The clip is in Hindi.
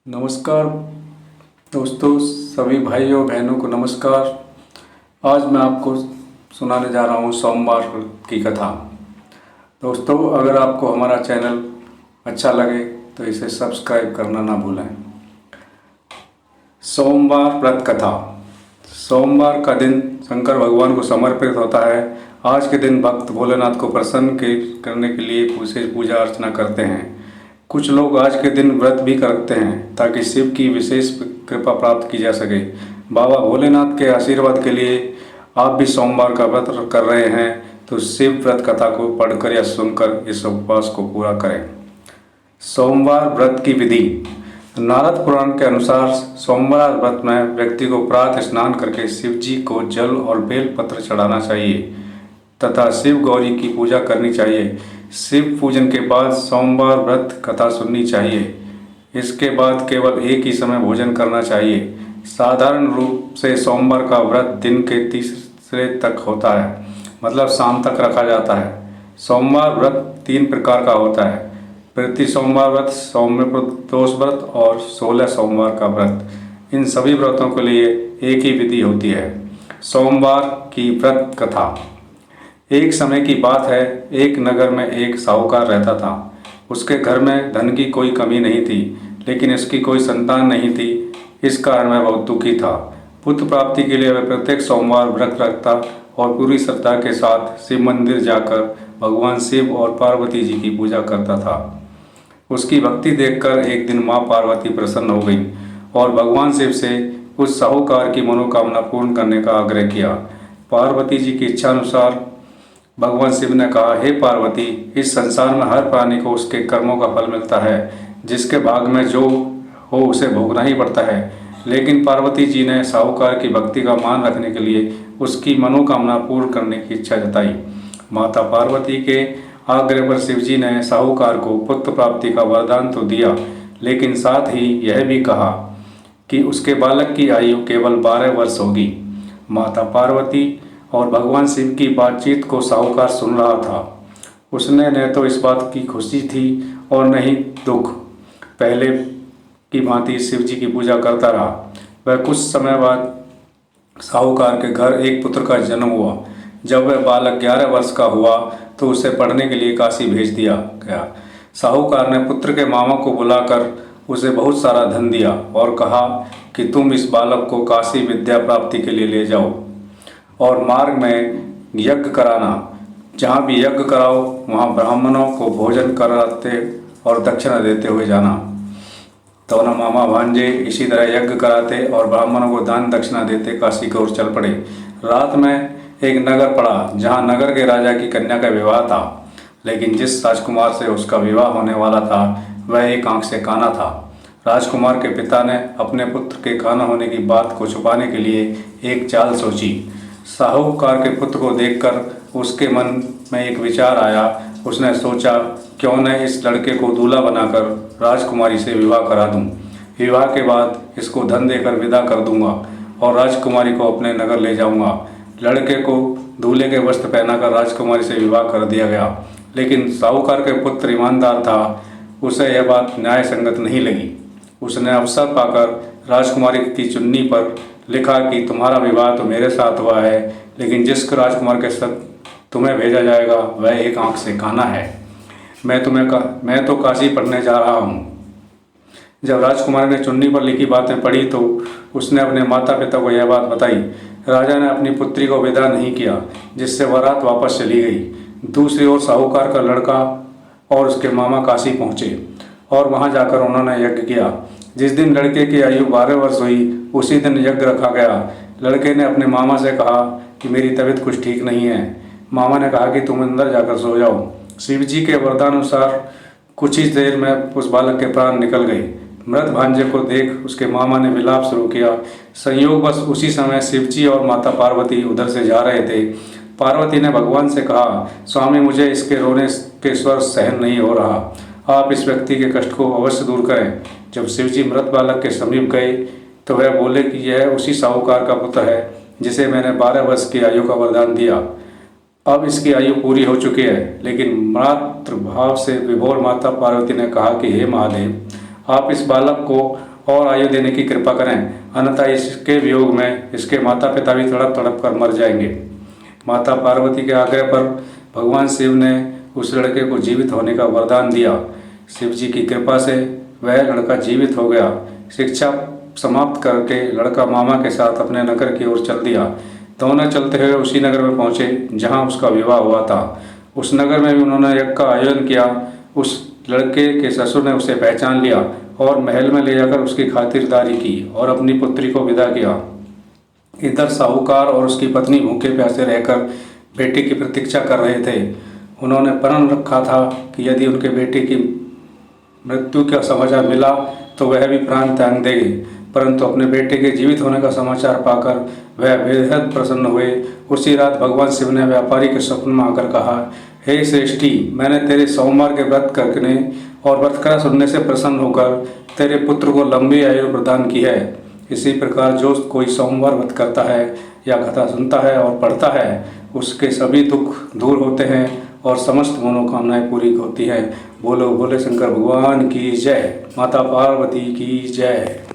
नमस्कार दोस्तों, सभी भाइयों बहनों को नमस्कार। आज मैं आपको सुनाने जा रहा हूँ सोमवार की कथा। दोस्तों, अगर आपको हमारा चैनल अच्छा लगे तो इसे सब्सक्राइब करना ना भूलें। सोमवार व्रत कथा। सोमवार का दिन शंकर भगवान को समर्पित होता है। आज के दिन भक्त भोलेनाथ को प्रसन्न करने के लिए विशेष पूजा अर्चना करते हैं। कुछ लोग आज के दिन व्रत भी करते हैं ताकि शिव की विशेष कृपा प्राप्त की जा सके। बाबा भोलेनाथ के आशीर्वाद के लिए आप भी सोमवार का व्रत कर रहे हैं तो शिव व्रत कथा को पढ़कर या सुनकर इस उपवास को पूरा करें। सोमवार व्रत की विधि। नारद पुराण के अनुसार सोमवार व्रत में व्यक्ति को प्रातः स्नान करके शिव जी को जल और बेल पत्र चढ़ाना चाहिए तथा शिव गौरी की पूजा करनी चाहिए। शिव पूजन के बाद सोमवार व्रत कथा सुननी चाहिए। इसके बाद केवल एक ही समय भोजन करना चाहिए। साधारण रूप से सोमवार का व्रत दिन के तीसरे तक होता है, मतलब शाम तक रखा जाता है। सोमवार व्रत 3 प्रकार का होता है: प्रति सोमवार व्रत, सौम्य प्रदोष व्रत और 16 सोमवार का व्रत। इन सभी व्रतों के लिए एक ही विधि होती है। सोमवार की व्रत कथा। एक समय की बात है, एक नगर में एक साहूकार रहता था। उसके घर में धन की कोई कमी नहीं थी, लेकिन इसकी कोई संतान नहीं थी। इस कारण वह बहुत दुखी था। पुत्र प्राप्ति के लिए वह प्रत्येक सोमवार व्रत रखता और पूरी श्रद्धा के साथ शिव मंदिर जाकर भगवान शिव और पार्वती जी की पूजा करता था। उसकी भक्ति देखकर एक दिन माँ पार्वती प्रसन्न हो गई और भगवान शिव से उस साहूकार की मनोकामना पूर्ण करने का आग्रह किया। पार्वती जी की इच्छा अनुसार भगवान शिव ने कहा, हे पार्वती, इस संसार में हर प्राणी को उसके कर्मों का फल मिलता है। जिसके भाग में जो हो उसे भोगना ही पड़ता है। लेकिन पार्वती जी ने साहूकार की भक्ति का मान रखने के लिए उसकी मनोकामना पूर्ण करने की इच्छा जताई। माता पार्वती के आग्रह पर शिव जी ने साहूकार को पुत्र प्राप्ति का वरदान तो दिया, लेकिन साथ ही यह भी कहा कि उसके बालक की आयु केवल 12 वर्ष होगी। माता पार्वती और भगवान शिव की बातचीत को साहूकार सुन रहा था। उसने न तो इस बात की खुशी थी और न ही दुख। पहले की भांति शिव जी की पूजा करता रहा। वह कुछ समय बाद साहूकार के घर एक पुत्र का जन्म हुआ। जब वह बालक 11 वर्ष का हुआ तो उसे पढ़ने के लिए काशी भेज दिया गया। साहूकार ने पुत्र के मामा को बुलाकर उसे बहुत सारा धन दिया और कहा कि तुम इस बालक को काशी विद्या प्राप्ति के लिए ले जाओ और मार्ग में यज्ञ कराना। जहाँ भी यज्ञ कराओ वहाँ ब्राह्मणों को भोजन कराते और दक्षिणा देते हुए जाना। दोनों मामा भांजे इसी तरह यज्ञ कराते और ब्राह्मणों को दान दक्षिणा देते काशी की ओर चल पड़े। रात में एक नगर पड़ा जहाँ नगर के राजा की कन्या का विवाह था, लेकिन जिस राजकुमार से उसका विवाह होने वाला था वह एक आंख से काना था। राजकुमार के पिता ने अपने पुत्र के काना होने की बात को छुपाने के लिए एक चाल सोची। साहूकार के पुत्र को देखकर उसके मन में एक विचार आया। उसने सोचा, क्यों न इस लड़के को दूल्हा बनाकर राजकुमारी से विवाह करा दूं। विवाह के बाद इसको धन देकर विदा कर दूंगा और राजकुमारी को अपने नगर ले जाऊंगा। लड़के को दूल्हे के वस्त्र पहनाकर राजकुमारी से विवाह कर दिया गया, लेकिन साहूकार के पुत्र ईमानदार था। उसे यह बात न्याय संगत नहीं लगी। उसने अवसर पाकर राजकुमारी की चुन्नी पर लिखा कि तुम्हारा विवाह तो मेरे साथ हुआ है, लेकिन जिस राजकुमार के साथ तुम्हें भेजा जाएगा वह एक आंख से काना है। मैं तो काशी पढ़ने जा रहा हूँ। जब राजकुमार ने चुन्नी पर लिखी बातें पढ़ी तो उसने अपने माता पिता को यह बात बताई। राजा ने अपनी पुत्री को विदा नहीं किया, जिससे बारात वापस चली गई। दूसरी ओर साहूकार का लड़का और उसके मामा काशी पहुँचे और वहाँ जाकर उन्होंने यज्ञ किया। जिस दिन लड़के की आयु 12 वर्ष हुई उसी दिन यज्ञ रखा गया। लड़के ने अपने मामा से कहा कि मेरी तबीयत कुछ ठीक नहीं है। मामा ने कहा कि तुम अंदर जाकर सो जाओ। शिव जी के वरदान अनुसार कुछ ही देर में उस बालक के प्राण निकल गए। मृत भांजे को देख उसके मामा ने विलाप शुरू किया। संयोगवश उसी समय शिव जी और माता पार्वती उधर से जा रहे थे। पार्वती ने भगवान से कहा, स्वामी, मुझे इसके रोने के स्वर सहन नहीं हो रहा। आप इस व्यक्ति के कष्ट को अवश्य दूर करें। जब शिव जी मृत बालक के समीप गए तो वह बोले कि यह उसी साहूकार का पुत्र है जिसे मैंने 12 वर्ष की आयु का वरदान दिया। अब इसकी आयु पूरी हो चुकी है। लेकिन मातृभाव से विभोर माता पार्वती ने कहा कि हे महादेव, आप इस बालक को और आयु देने की कृपा करें, अन्यथा इसके वियोग में इसके माता पिता भी तड़प तड़प कर मर जाएंगे। माता पार्वती के आग्रह पर भगवान शिव ने उस लड़के को जीवित होने का वरदान दिया। शिव जी की कृपा से वह लड़का जीवित हो गया। शिक्षा समाप्त करके लड़का मामा के साथ अपने नगर की ओर चल दिया। दोनों चलते हुए उसी नगर में पहुंचे जहां उसका विवाह हुआ था। उस नगर में भी उन्होंने यज्ञ का आयोजन किया। उस लड़के के ससुर ने उसे पहचान लिया और महल में ले जाकर उसकी खातिरदारी की और अपनी पुत्री को विदा किया। इधर साहूकार और उसकी पत्नी भूखे प्यासे रहकर बेटे की प्रतीक्षा कर रहे थे। उन्होंने प्रण रखा था कि यदि उनके बेटे की मृत्यु का समाचार मिला तो वह भी प्राण त्याग देंगे, परंतु अपने बेटे के जीवित होने का समाचार पाकर वह बेहद प्रसन्न हुए। उसी रात भगवान शिव ने व्यापारी के स्वप्न में आकर कहा, हे श्रेष्ठी, मैंने तेरे सोमवार के व्रत करने और व्रत कथा सुनने से प्रसन्न होकर तेरे पुत्र को लंबी आयु प्रदान की है। इसी प्रकार जो कोई सोमवार व्रत करता है या कथा सुनता है और पढ़ता है, उसके सभी दुख दूर होते हैं और समस्त मनोकामनाएं पूरी होती हैं। बोलो बोले शंकर भगवान की जय, माता पार्वती की जय।